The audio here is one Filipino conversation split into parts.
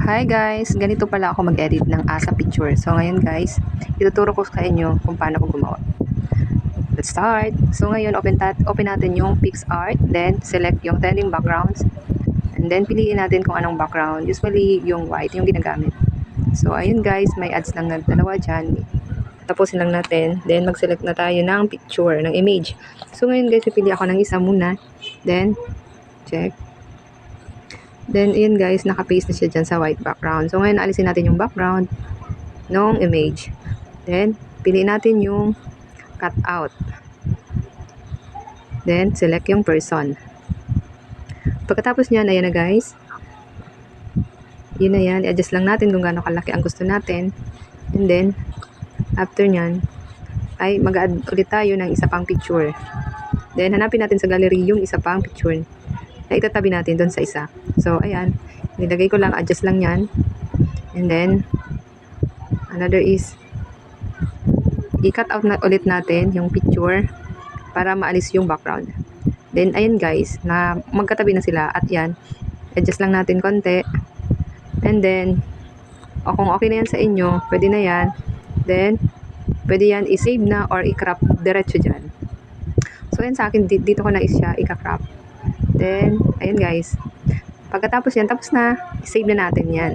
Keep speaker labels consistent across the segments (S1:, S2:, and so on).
S1: Hi guys! Ganito pala ako mag-edit ng asa picture. So ngayon guys, ituturo ko sa inyo kung paano ko gumawa. Let's start! So ngayon, open natin yung PixArt, then select yung trending backgrounds, and then piliin natin kung anong background. Usually yung white yung ginagamit. So ayun guys, may ads lang na dalawa dyan. Tapusin lang natin, then mag-select na tayo ng picture, ng image. So ngayon guys, pipili ako ng isa muna, then check. Then, yun guys, naka-paste na siya dyan sa white background. So, ngayon, alisin natin yung background ng image. Then, piliin natin yung cut out. Then, select yung person. Pagkatapos niyan, ayan na guys. Yun na yan. I-adjust lang natin kung gaano kalaki ang gusto natin. And then, after nyan, ay mag-add ulit tayo ng isa pang picture. Then, hanapin natin sa gallery yung isa pang picture na itatabi natin doon sa isa. So, ayan. Nilagay ko lang, adjust lang yan. And then, another is, i-cut out na ulit natin yung picture para maalis yung background. Then, ayan guys, na magkatabi na sila. At yan, adjust lang natin konti. And then, o kung okay na yan sa inyo, pwede na yan. Then, pwede yan i-save na or i-crop diretso dyan. So, yan sa akin, dito ko na siya i-crop. Then, ayan guys. Pagkatapos yan, tapos na, save na natin yan.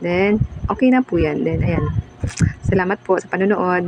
S1: Then, okay na po yan. Then, ayan. Salamat po sa panonood.